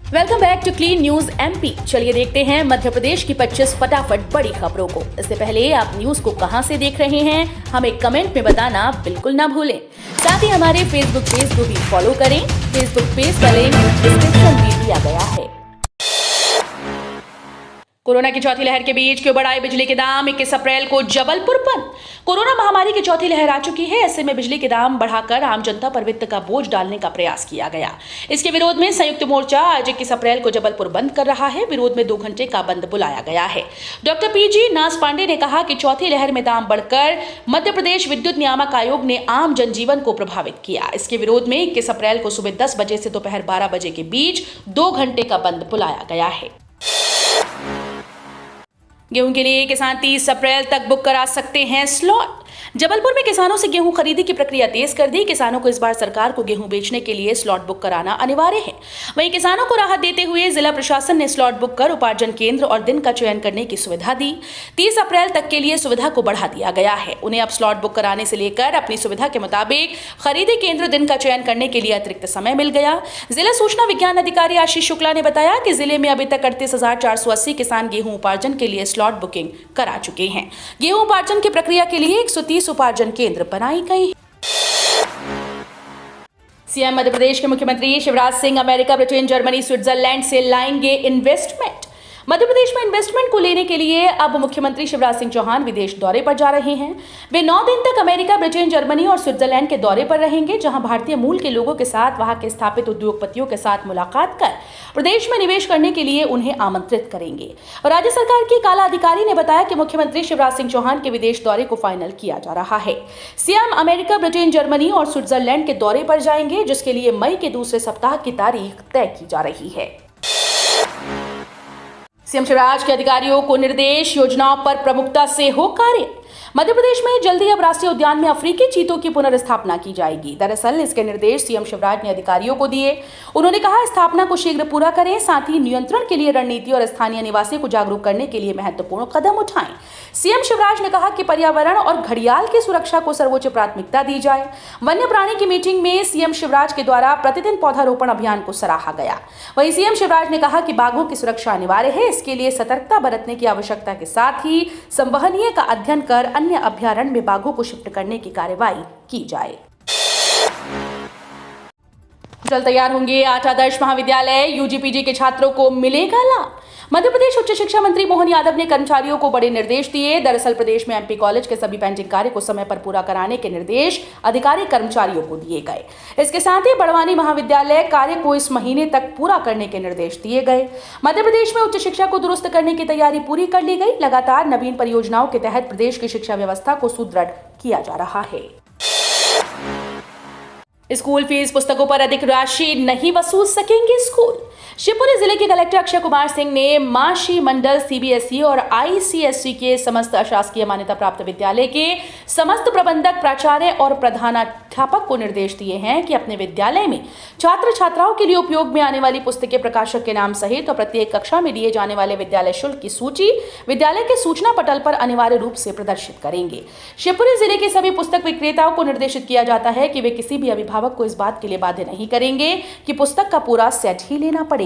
Welcome back to Clean News MP. चलिए देखते हैं मध्य प्रदेश की 25 फटाफट बड़ी खबरों को। इससे पहले आप न्यूज को कहां से देख रहे हैं, हमें कमेंट में बताना बिल्कुल ना भूलें। साथ ही हमारे फेसबुक पेज को भी फॉलो करें। फेसबुक पेज का लिंक डिस्क्रिप्शन में दिया गया है। कोरोना की चौथी लहर के बीच क्यों बढ़ाए बिजली के दाम, 21 अप्रैल को जबलपुर बंद। कोरोना महामारी की चौथी लहर आ चुकी है। ऐसे में बिजली के दाम बढ़ाकर आम जनता पर वित्त का बोझ डालने का प्रयास किया गया। इसके विरोध में संयुक्त मोर्चा आज 21 अप्रैल को जबलपुर बंद कर रहा है। विरोध में 2 घंटे का बंद बुलाया गया है। डॉक्टर पीजी नास पांडे ने कहा कि चौथी लहर में दाम बढ़कर मध्य प्रदेश विद्युत नियामक आयोग ने आम जनजीवन को प्रभावित किया। इसके विरोध में 21 अप्रैल को सुबह 10 बजे से दोपहर 12 बजे के बीच 2 घंटे का बंद बुलाया गया है। गेहूं के लिए किसान 30 अप्रैल तक बुक करा सकते हैं स्लॉट। जबलपुर में किसानों से गेहूं खरीदी की प्रक्रिया तेज कर दी। किसानों को इस बार सरकार को गेहूं बेचने के लिए स्लॉट बुक कराना अनिवार्य है। वहीं किसानों को राहत देते हुए जिला प्रशासन ने स्लॉट बुक कर उपार्जन केंद्र और दिन का चयन करने की सुविधा दी। 30 अप्रैल तक के लिए सुविधा को बढ़ा दिया गया है। उन्हें अब स्लॉट बुक कराने से लेकर अपनी सुविधा के मुताबिक खरीदी केंद्र दिन का चयन करने के लिए अतिरिक्त समय मिल गया। जिला सूचना विज्ञान अधिकारी आशीष शुक्ला ने बताया कि जिले में अभी तक 38,480 किसान गेहूं उपार्जन के लिए स्लॉट बुकिंग करा चुके हैं। गेहूं उपार्जन की प्रक्रिया के लिए 130 उपार्जन केंद्र बनाई गई। सीएम मध्य प्रदेश के मुख्यमंत्री Shivraj Singh America, Britain, Germany, Switzerland से लाएंगे इन्वेस्टमेंट। मध्य प्रदेश में इन्वेस्टमेंट को लेने के लिए अब मुख्यमंत्री शिवराज सिंह चौहान विदेश दौरे पर जा रहे हैं। वे 9 दिन तक अमेरिका, ब्रिटेन, जर्मनी और स्विट्जरलैंड के दौरे पर रहेंगे, जहां भारतीय मूल के लोगों के साथ वहां के स्थापित उद्योगपतियों के साथ मुलाकात कर प्रदेश में निवेश करने के लिए उन्हें आमंत्रित करेंगे। और राज्य सरकार के एक आला अधिकारी ने बताया कि मुख्यमंत्री शिवराज सिंह चौहान के विदेश दौरे को फाइनल किया जा रहा है। सीएम अमेरिका, ब्रिटेन, जर्मनी और स्विट्जरलैंड के दौरे पर जाएंगे, जिसके लिए मई के दूसरे सप्ताह की तारीख तय की जा रही है। सीएम शिवराज के अधिकारियों को निर्देश, योजनाओं पर प्रमुखता से हो कार्य। मध्य प्रदेश में जल्दी अब राष्ट्रीय उद्यान में अफ्रीकी चीतों की पुनर्स्थापना की जाएगी। दरअसल इसके निर्देश सीएम शिवराज ने अधिकारियों को दिए। उन्होंने कहा, स्थापना को शीघ्र पूरा करें, साथ ही नियंत्रण के लिए रणनीति और स्थानीय निवासियों को जागरूक करने के लिए महत्वपूर्ण कदम उठाएं। सीएम शिवराज ने कहा कि पर्यावरण और घड़ियाल की सुरक्षा को सर्वोच्च प्राथमिकता दी जाए। वन्य प्राणी की मीटिंग में सीएम शिवराज के द्वारा प्रतिदिन पौधारोपण अभियान को सराहा गया। वहीं सीएम शिवराज ने कहा कि बाघों की सुरक्षा अनिवार्य है। इसके लिए सतर्कता बरतने की आवश्यकता के साथ ही संवहनीय का अध्ययन कर अन्य अभयारण्य में बाघों को शिफ्ट करने की कार्रवाई की जाए। जल्द तैयार होंगे 8 आदर्श महाविद्यालय, यूजीपीजी के छात्रों को मिलेगा लाभ। मध्य प्रदेश उच्च शिक्षा मंत्री मोहन यादव ने कर्मचारियों को बड़े निर्देश दिए। दरअसल प्रदेश में एमपी कॉलेज के सभी पेंडिंग कार्य को समय पर पूरा कराने के निर्देश अधिकारी कर्मचारियों को दिए गए। इसके साथ ही बड़वानी महाविद्यालय कार्य को इस महीने तक पूरा करने के निर्देश दिए गए। मध्य प्रदेश में उच्च शिक्षा को दुरुस्त करने की तैयारी पूरी कर ली गई। लगातार नवीन परियोजनाओं के तहत प्रदेश की शिक्षा व्यवस्था को सुदृढ़ किया जा रहा है। स्कूल फीस पुस्तकों पर अधिक राशि नहीं वसूल सकेंगे स्कूल। शिवपुरी जिले के कलेक्टर अक्षय कुमार सिंह ने माशी मंडल, सीबीएसई और आईसीएसई के समस्त अशासकीय मान्यता प्राप्त विद्यालय के समस्त प्रबंधक, प्राचार्य और प्रधानाध्यापक को निर्देश दिए हैं कि अपने विद्यालय में छात्र छात्राओं के लिए उपयोग में आने वाली पुस्तकें प्रकाशक के नाम सहित और प्रत्येक कक्षा में दिए जाने वाले विद्यालय शुल्क की सूची विद्यालय के सूचना पटल पर अनिवार्य रूप से प्रदर्शित करेंगे। शिवपुरी जिले के सभी पुस्तक विक्रेताओं को निर्देशित किया जाता है कि वे किसी भी अभिभावक को इस बात के लिए बाध्य नहीं करेंगे कि पुस्तक का पूरा सेट ही लेना पड़ेगा।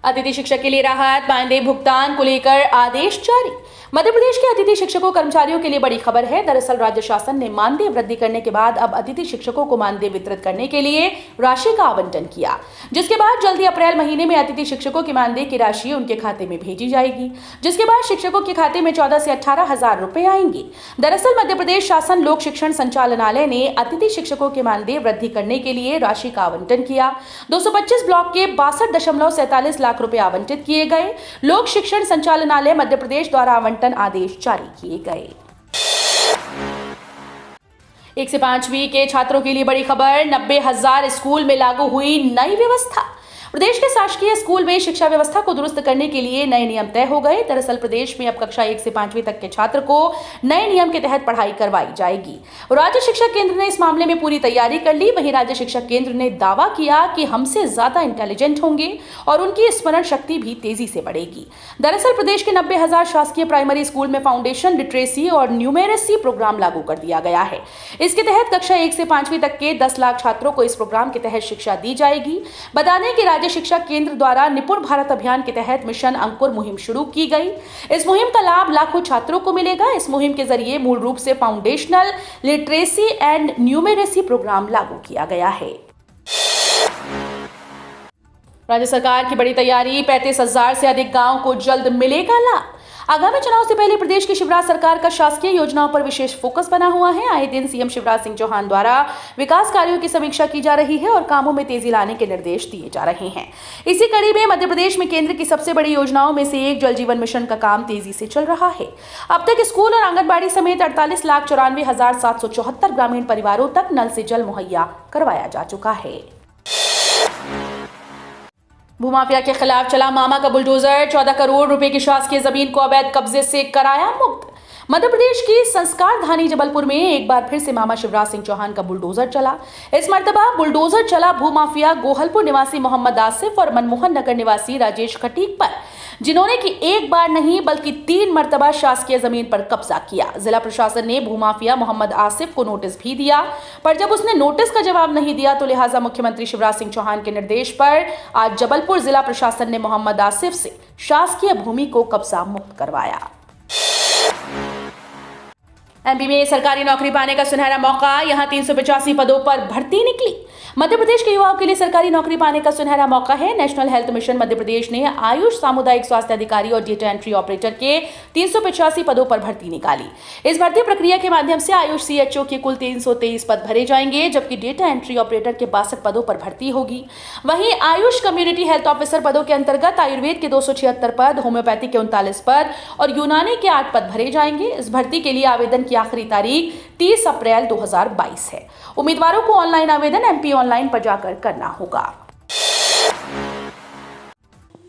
अतिथि शिक्षक के लिए राहत, मानदेय भुगतान को लेकर आदेश जारी। मध्य प्रदेश के अतिथि शिक्षकों कर्मचारियों के लिए बड़ी खबर है। दरअसल राज्य शासन ने मानदेय वृद्धि करने के बाद अब अतिथि शिक्षकों को मानदेय वितरित करने के लिए राशि का आवंटन किया, जिसके बाद जल्दी अप्रैल महीने में अतिथि शिक्षकों की मानदेय की राशि उनके खाते में भेजी जाएगी, जिसके बाद शिक्षकों के खाते में 14 से 18,000 रुपए आएंगे। दरअसल मध्य प्रदेश शासन लोक शिक्षण संचालनालय ने अतिथि शिक्षकों के मानदेय वृद्धि करने के लिए राशि का आवंटन किया। 225 ब्लॉक के 62.47 लाख रुपए आवंटित किए गए। लोक शिक्षण संचालनालय मध्य प्रदेश द्वारा आवंटन आदेश जारी किए गए। 1 से 5वीं के छात्रों के लिए बड़ी खबर, 90,000 स्कूल में लागू हुई नई व्यवस्था। प्रदेश के शासकीय स्कूल में शिक्षा व्यवस्था को दुरुस्त करने के लिए नए नियम तय हो गए। दरअसल प्रदेश में अब कक्षा 1 से 5वीं तक के छात्र को नए नियम के तहत पढ़ाई करवाई जाएगी। राज्य शिक्षा केंद्र ने इस मामले में पूरी तैयारी कर ली। वहीं राज्य शिक्षा केंद्र ने दावा किया कि हमसे ज्यादा इंटेलिजेंट होंगे और उनकी स्मरण शक्ति भी तेजी से बढ़ेगी। दरअसल प्रदेश के 90,000 शासकीय प्राइमरी स्कूल में फाउंडेशन लिटरेसी और न्यूमेरेसी प्रोग्राम लागू कर दिया गया है। इसके तहत कक्षा 1 से 5वीं तक के 10 लाख छात्रों को इस प्रोग्राम के तहत शिक्षा दी जाएगी। बता दें कि राज्य शिक्षा केंद्र द्वारा निपुण भारत अभियान के तहत मिशन अंकुर मुहिम शुरू की गई। इस मुहिम का लाभ लाखों छात्रों को मिलेगा। इस मुहिम के जरिए मूल रूप से foundational literacy and numeracy programme लागू किया गया है। राज्य सरकार की बड़ी तैयारी, 35,000 से अधिक गांव को जल्द मिलेगा लाभ। आगामी चुनाव से पहले प्रदेश की शिवराज सरकार का शासकीय योजनाओं पर विशेष फोकस बना हुआ है। आए दिन सीएम शिवराज सिंह चौहान द्वारा विकास कार्यों की समीक्षा की जा रही है और कामों में तेजी लाने के निर्देश दिए जा रहे हैं। इसी कड़ी में मध्य प्रदेश में केंद्र की सबसे बड़ी योजनाओं में से एक जल जीवन मिशन का काम तेजी से चल रहा है। अब तक स्कूल और आंगनबाड़ी समेत 48,94,774 ग्रामीण परिवारों तक नल से जल मुहैया करवाया जा चुका है। भूमाफिया के खिलाफ चला मामा का बुलडोजर, 14 करोड़ रुपए की शासकीय जमीन को अवैध कब्जे से कराया मुक्त। मध्य प्रदेश की संस्कार धानी जबलपुर में एक बार फिर से मामा शिवराज सिंह चौहान का बुलडोजर चला। इस मर्तबा बुलडोजर चला भूमाफिया गोहलपुर निवासी मोहम्मद आसिफ और मनमोहन नगर निवासी राजेश खटीक पर, जिन्होंने कि एक बार नहीं बल्कि 3 मर्तबा शासकीय जमीन पर कब्जा किया। जिला प्रशासन ने भूमाफिया मोहम्मद आसिफ को नोटिस भी दिया, पर जब उसने नोटिस का जवाब नहीं दिया तो लिहाजा मुख्यमंत्री शिवराज सिंह चौहान के निर्देश पर आज जबलपुर जिला प्रशासन ने मोहम्मद आसिफ से शासकीय भूमि को कब्जा मुक्त करवाया। एमपी में सरकारी नौकरी पाने का सुनहरा मौका, यहां 385 पदों पर भर्ती निकली। मध्य प्रदेश के युवाओं के लिए सरकारी नौकरी पाने का सुनहरा मौका है। National health mission Madhya Pradesh ने आयुष सामुदायिक स्वास्थ्य अधिकारी और डेटा एंट्री ऑपरेटर के 385 पदों पर भर्ती निकाली। इस भर्ती प्रक्रिया के माध्यम से आयुष सीएचओ के कुल 323 पद भरे जाएंगे, जबकि डेटा एंट्री ऑपरेटर के 62 पदों पर भर्ती होगी। वहीं आयुष कम्युनिटी हेल्थ ऑफिसर पदों के अंतर्गत आयुर्वेद के 276 पद, होम्योपैथी के 39 पद और यूनानी के 8 पद भरे जाएंगे। इस भर्ती के लिए आवेदन की आखिरी तारीख 30 अप्रैल 2022 है। उम्मीदवारों को ऑनलाइन आवेदन एमपी ऑनलाइन पर जाकर करना होगा।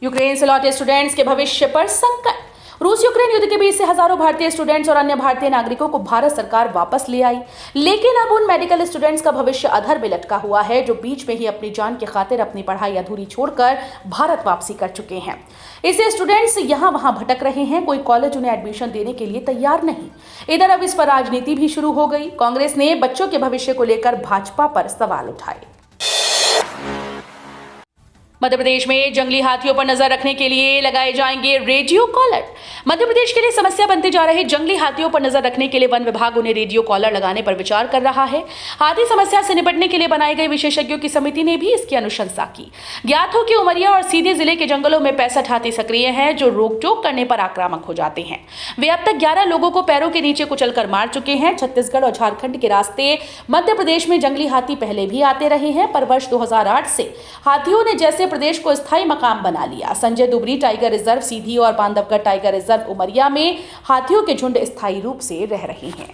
यूक्रेन से लौटे स्टूडेंट्स के भविष्य पर संकट। रूस यूक्रेन युद्ध के बीच से हजारों भारतीय स्टूडेंट्स और अन्य भारतीय नागरिकों को भारत सरकार वापस ले आई, लेकिन अब उन मेडिकल स्टूडेंट्स का भविष्य अधर में लटका हुआ है जो बीच में ही अपनी जान की खातिर अपनी पढ़ाई अधूरी छोड़कर भारत वापसी कर चुके हैं। इससे स्टूडेंट्स यहां वहां भटक रहे हैं, कोई कॉलेज उन्हें एडमिशन देने के लिए तैयार नहीं। इधर अब इस पर राजनीति भी शुरू हो गई। कांग्रेस ने बच्चों के भविष्य को लेकर भाजपा पर सवाल उठाए। मध्य प्रदेश में जंगली हाथियों पर नजर रखने के लिए लगाए जाएंगे रेडियो कॉलर। मध्य प्रदेश के लिए समस्या बनते जा रहे जंगली हाथियों पर नजर रखने के लिए वन विभाग उन्हें रेडियो कॉलर लगाने पर विचार कर रहा है। हाथी समस्या से निपटने के लिए बनाई गई विशेषज्ञों की समिति ने भी इसकी अनुशंसा की। ज्ञात हो कि उमरिया और सीधी जिले के जंगलों में 65 हाथी सक्रिय हैं जो रोक टोक करने पर आक्रामक हो जाते हैं। वे अब तक 11 लोगों को पैरों के नीचे कुचलकर मार चुके हैं। छत्तीसगढ़ और झारखंड के रास्ते मध्य प्रदेश में जंगली हाथी पहले भी आते रहे हैं, पर वर्ष 2008 से हाथियों ने जैसे प्रदेश को स्थायी मकाम बना लिया। संजय दुबरी टाइगर रिजर्व सीधी और बांधवगढ़ टाइगर रिजर्व उमरिया में हाथियों के झुंड स्थायी रूप से रह रहे हैं।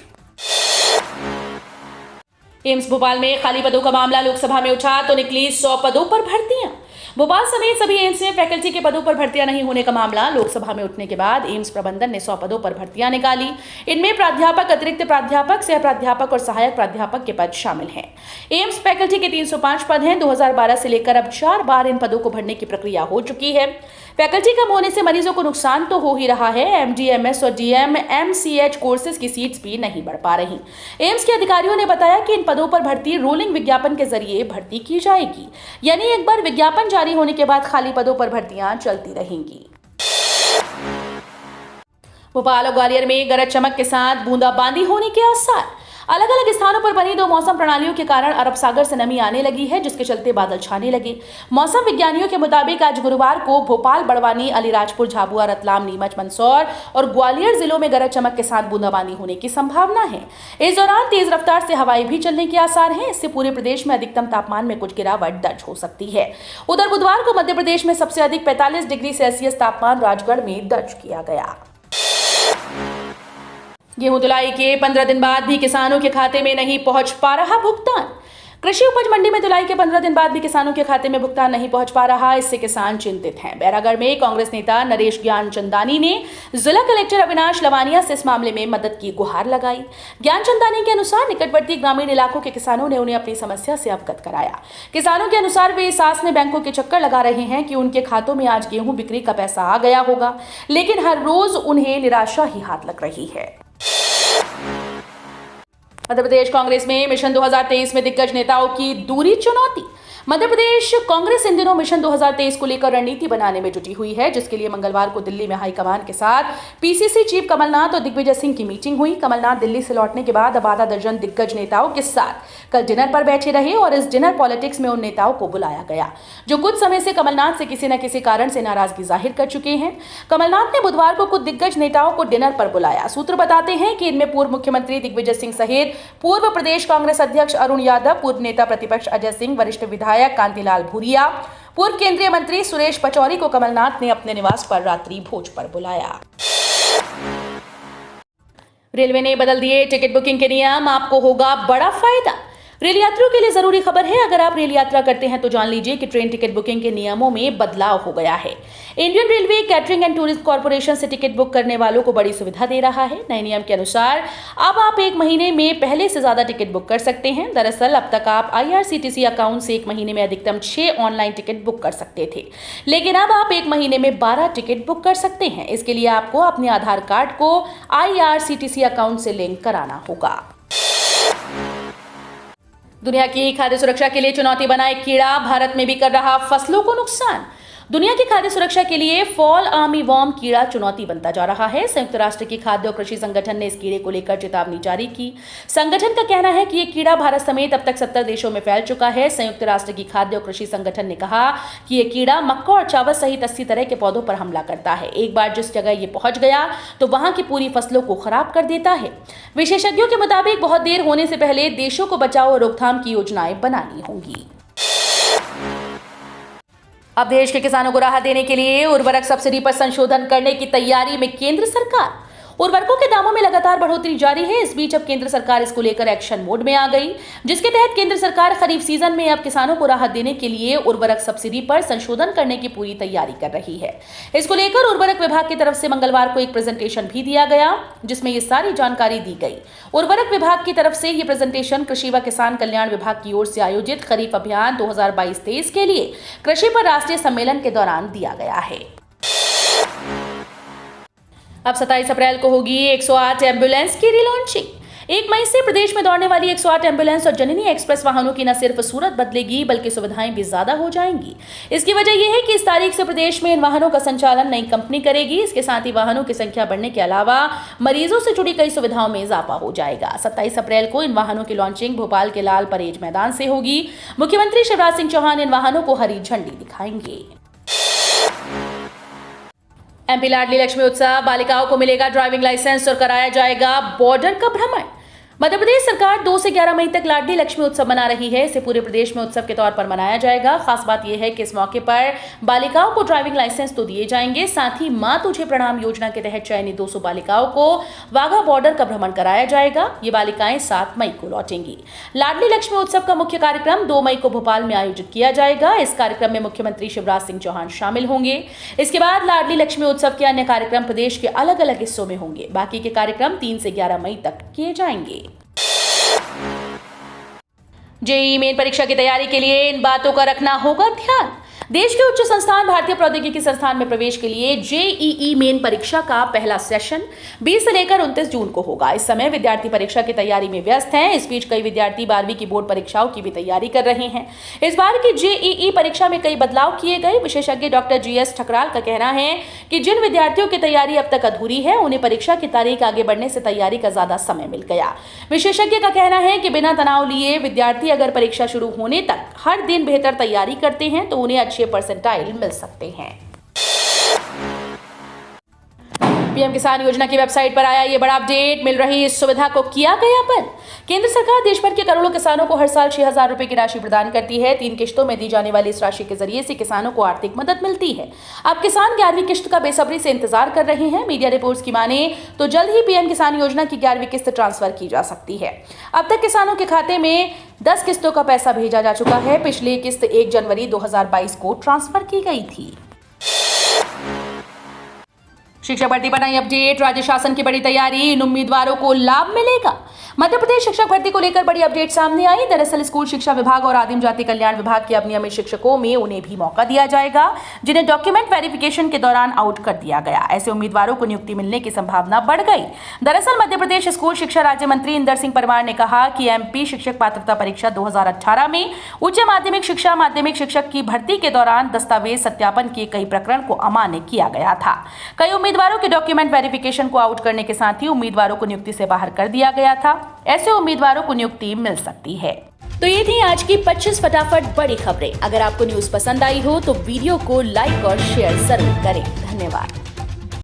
एम्स भोपाल में खाली पदों का मामला लोकसभा में उठा तो निकली 100 पदों पर भर्तियां। भोपाल समेत सभी एम्स में फैकल्टी के पदों पर भर्तियां नहीं होने का मामला लोकसभा में उठने के बाद एम्स प्रबंधन ने 100 पदों पर भर्तियां निकाली। इनमें प्राध्यापक, अतिरिक्त प्राध्यापक, सह प्राध्यापक और सहायक प्राध्यापक के पद शामिल हैं। एम्स फैकल्टी के 305 पद हैं। 2012 से लेकर अब 4 बार इन पदों को भरने की प्रक्रिया हो चुकी है। फैकल्टी कम होने से मरीजों को नुकसान तो हो ही रहा है। एमडी, एमएस और डीएम, एमसीएच कोर्सेज की सीट्स भी नहीं बढ़ पा रही। एम्स के अधिकारियों ने बताया कि इन पदों पर भर्ती रोलिंग विज्ञापन के जरिए भर्ती की जाएगी, यानी एक बार विज्ञापन जारी होने के बाद खाली पदों पर भर्तियां चलती रहेंगी। भोपाल और ग्वालियर में गरज चमक के साथ बूंदाबांदी होने के आसार। अलग अलग स्थानों पर बनी 2 मौसम प्रणालियों के कारण अरब सागर से नमी आने लगी है, जिसके चलते बादल छाने लगे। मौसम विज्ञानियों के मुताबिक आज गुरुवार को भोपाल, बड़वानी, अलीराजपुर, झाबुआ, रतलाम, नीमच, मंदसौर और ग्वालियर जिलों में गरज चमक के साथ बूंदाबांदी होने की संभावना है। इस दौरान तेज रफ्तार से हवाएं भी चलने के आसार हैं। इससे पूरे प्रदेश में अधिकतम तापमान में कुछ गिरावट दर्ज हो सकती है। उधर बुधवार को मध्य प्रदेश में सबसे अधिक 45 डिग्री सेल्सियस तापमान राजगढ़ में दर्ज किया गया। गेहूं धुलाई के 15 दिन बाद भी किसानों के खाते में नहीं पहुंच पा रहा भुगतान। कृषि उपज मंडी में धुलाई के 15 दिन बाद भी किसानों के खाते में भुगतान नहीं पहुंच पा रहा, इससे किसान चिंतित हैं। बैरागढ़ में कांग्रेस नेता नरेश ज्ञानचंदानी ने जिला कलेक्टर अविनाश लवानिया से इस मामले में मदद की गुहार लगाई। ज्ञानचंदानी के अनुसार निकटवर्ती ग्रामीण इलाकों के किसानों ने उन्हें अपनी समस्या से अवगत कराया। किसानों के अनुसार वे इस आस में बैंकों के चक्कर लगा रहे हैं कि उनके खातों में आज गेहूं बिक्री का पैसा आ गया होगा, लेकिन हर रोज उन्हें निराशा ही हाथ लग रही है। मध्य प्रदेश कांग्रेस में मिशन 2023 में दिग्गज नेताओं की दूरी चुनौती। मध्य प्रदेश कांग्रेस इन दिनों मिशन 2023 को लेकर रणनीति बनाने में जुटी हुई है, जिसके लिए मंगलवार को दिल्ली में हाईकमान के साथ पीसीसी चीफ कमलनाथ और दिग्विजय सिंह की मीटिंग हुई। कमलनाथ दिल्ली से लौटने के बाद अब आधा दर्जन दिग्गज नेताओं के साथ कल डिनर पर बैठे रहे और इस डिनर पॉलिटिक्स में उन नेताओं को बुलाया गया जो कुछ समय से कमलनाथ से किसी न किसी कारण से नाराजगी जाहिर कर चुके हैं। कमलनाथ ने बुधवार को कुछ दिग्गज नेताओं को डिनर पर बुलाया। सूत्र बताते हैं कि इनमें पूर्व मुख्यमंत्री दिग्विजय सिंह सहित पूर्व प्रदेश कांग्रेस अध्यक्ष अरुण यादव, पूर्व नेता प्रतिपक्ष अजय सिंह, वरिष्ठ विधायक कांतिलाल भूरिया, पूर्व केंद्रीय मंत्री सुरेश पचौरी को कमलनाथ ने अपने निवास पर रात्रि भोज पर बुलाया। रेलवे ने बदल दिए टिकट बुकिंग के नियम, आपको होगा बड़ा फायदा। रेल यात्रियों के लिए जरूरी खबर है। अगर आप रेल यात्रा करते हैं तो जान लीजिए कि ट्रेन टिकट बुकिंग के नियमों में बदलाव हो गया है। Indian railway catering and tourism corporation से टिकट बुक करने वालों को बड़ी सुविधा दे रहा है। नए नियम के अनुसार अब आप एक महीने में पहले से ज्यादा टिकट बुक कर सकते हैं। दरअसल अब तक आप IRCTC अकाउंट से एक महीने में अधिकतम 6 ऑनलाइन टिकट बुक कर सकते थे, लेकिन अब आप एक महीने में 12 टिकट बुक कर सकते हैं। इसके लिए आपको अपने आधार कार्ड को IRCTC अकाउंट से लिंक कराना होगा। दुनिया की खाद्य सुरक्षा के लिए चुनौती बना एक कीड़ा भारत में भी कर रहा फसलों को नुकसान। दुनिया की खाद्य सुरक्षा के लिए फॉल आर्मीवॉर्म कीड़ा चुनौती बनता जा रहा है। संयुक्त राष्ट्र की खाद्य और कृषि संगठन ने इस कीड़े को लेकर चेतावनी जारी की। संगठन का कहना है कि ये कीड़ा भारत समेत अब तक 70 देशों में फैल चुका है। संयुक्त राष्ट्र की खाद्य और कृषि संगठन ने कहा कि ये कीड़ा मक्का और चावल सहित 80 तरह के पौधों पर हमला करता है। एक बार जिस जगह ये पहुंच गया तो वहां की पूरी फसलों को खराब कर देता है। विशेषज्ञों के मुताबिक बहुत देर होने से पहले देशों को बचाव और रोकथाम की योजनाएं बनानी होंगी। अब देश के किसानों को राहत देने के लिए उर्वरक सब्सिडी पर संशोधन करने की तैयारी में केंद्र सरकार। उर्वरकों के दामों में लगातार बढ़ोतरी जारी है। इस बीच अब केंद्र सरकार इसको लेकर एक्शन मोड में आ गई, जिसके तहत केंद्र सरकार खरीफ सीजन में अब किसानों को राहत देने के लिए उर्वरक सब्सिडी पर संशोधन करने की पूरी तैयारी कर रही है। इसको लेकर उर्वरक विभाग की तरफ से मंगलवार को एक प्रेजेंटेशन भी दिया गया, जिसमें ये सारी जानकारी दी गई। उर्वरक विभाग की तरफ से ये प्रेजेंटेशन कृषि व किसान कल्याण विभाग की ओर से आयोजित खरीफ अभियान 2022-23 के लिए कृषि पर राष्ट्रीय सम्मेलन के दौरान दिया गया है। अब 27 अप्रैल को होगी 108 एम्बुलेंस की रिलॉन्चिंग। 1 मई से प्रदेश में दौड़ने वाली 108 एम्बुलेंस और जननी एक्सप्रेस वाहनों की न सिर्फ सूरत बदलेगी बल्कि सुविधाएं भी ज्यादा हो जाएंगी। इसकी वजह यह है कि इस तारीख से प्रदेश में इन वाहनों का संचालन नई कंपनी करेगी। इसके साथ ही वाहनों की संख्या बढ़ने के अलावा मरीजों से जुड़ी कई सुविधाओं में इजाफा हो जाएगा। 27 अप्रैल को इन वाहनों की लॉन्चिंग भोपाल के लाल परेड मैदान से होगी। मुख्यमंत्री शिवराज सिंह चौहान इन वाहनों को हरी झंडी दिखाएंगे। MP लाडली लक्ष्मी उत्सव, बालिकाओं को मिलेगा ड्राइविंग लाइसेंस और कराया जाएगा बॉर्डर का भ्रमण। मध्य प्रदेश सरकार 2 से 11 मई तक लाडली लक्ष्मी उत्सव मना रही है। इसे पूरे प्रदेश में उत्सव के तौर पर मनाया जाएगा। खास बात यह है कि इस मौके पर बालिकाओं को ड्राइविंग लाइसेंस तो दिए जाएंगे, साथ ही मां तुझे प्रणाम योजना के तहत चयनित 200 बालिकाओं को वाघा बॉर्डर का भ्रमण कराया जाएगा। ये बालिकाएं 7 मई को लौटेंगी। लाडली लक्ष्मी उत्सव का मुख्य कार्यक्रम 2 मई को भोपाल में आयोजित किया जाएगा। इस कार्यक्रम में मुख्यमंत्री शिवराज सिंह चौहान शामिल होंगे। इसके बाद लाडली लक्ष्मी उत्सव के अन्य कार्यक्रम प्रदेश के अलग अलग हिस्सों में होंगे। बाकी के कार्यक्रम 3 से 11 मई तक किए जाएंगे। जेईई मेन परीक्षा की तैयारी के लिए इन बातों का रखना होगा ध्यान। देश के उच्च संस्थान भारतीय प्रौद्योगिकी संस्थान में प्रवेश के लिए जेईई मेन परीक्षा का पहला सेशन 20 से लेकर 29 जून को होगा। इस समय विद्यार्थी परीक्षा की तैयारी में व्यस्त हैं। इस बीच कई विद्यार्थी 12वीं की बोर्ड परीक्षाओं की भी तैयारी कर रहे हैं। इस बार की जेईई परीक्षा में कई बदलाव किए गए। विशेषज्ञ डॉक्टर GS ठकराल का कहना है कि जिन विद्यार्थियों की तैयारी अब तक अधूरी है, उन्हें परीक्षा की तारीख आगे बढ़ने से तैयारी का ज्यादा समय मिल गया। विशेषज्ञ का कहना है कि बिना तनाव लिए विद्यार्थी अगर परीक्षा शुरू होने तक हर दिन बेहतर तैयारी करते हैं तो उन्हें अच्छे परसेंटाइल मिल सकते हैं। पीएम किसान योजना की वेबसाइट पर आया ये बड़ा अपडेट। मिल रही इस सुविधा को किया गया बंद। केंद्र सरकार देश भर के करोड़ों किसानों को हर साल 6,000 रुपए की राशि प्रदान करती है। 3 किश्तों में दी जाने वाली इस राशि के जरिए से किसानों को आर्थिक मदद मिलती है। अब किसान 11वीं किश्त का बेसब्री से इंतजार कर रहे हैं। मीडिया रिपोर्ट्स की माने तो जल्द ही पीएम किसान योजना की 11वीं किस्त ट्रांसफर की जा सकती है। अब तक किसानों के खाते में 10 किस्तों का पैसा भेजा जा चुका है। पिछली किस्त 1 जनवरी 2022 को ट्रांसफर की गई थी। शिक्षक भर्ती पर नई अपडेट। राज्य शासन की बड़ी तैयारी, इन उम्मीदवारों को लाभ मिलेगा। मध्य प्रदेश शिक्षक भर्ती को लेकर बड़ी अपडेट सामने आई। दरअसल स्कूल शिक्षा विभाग और आदिम जाति कल्याण विभाग के अनियमित शिक्षकों में उन्हें भी मौका दिया जाएगा जिन्हें डॉक्यूमेंट वेरिफिकेशन के दौरान आउट कर दिया गया। ऐसे उम्मीदवारों को नियुक्ति मिलने की संभावना बढ़ गई। दरअसल मध्य प्रदेश स्कूल शिक्षा राज्य मंत्री इंदर सिंह परमार ने कहा कि एमपी शिक्षक पात्रता परीक्षा 2018 में उच्च माध्यमिक शिक्षा माध्यमिक शिक्षक की भर्ती के दौरान दस्तावेज सत्यापन के कई प्रकरण को अमान्य किया गया था। कई उम्मीदवारों के डॉक्यूमेंट वेरिफिकेशन को आउट करने के साथ ही उम्मीदवारों को नियुक्ति से बाहर कर दिया गया था। ऐसे उम्मीदवारों को नियुक्ति मिल सकती है। तो ये थी आज की 25 फटाफट बड़ी खबरें। अगर आपको न्यूज़ पसंद आई हो तो वीडियो को लाइक और शेयर जरूर करें। धन्यवाद।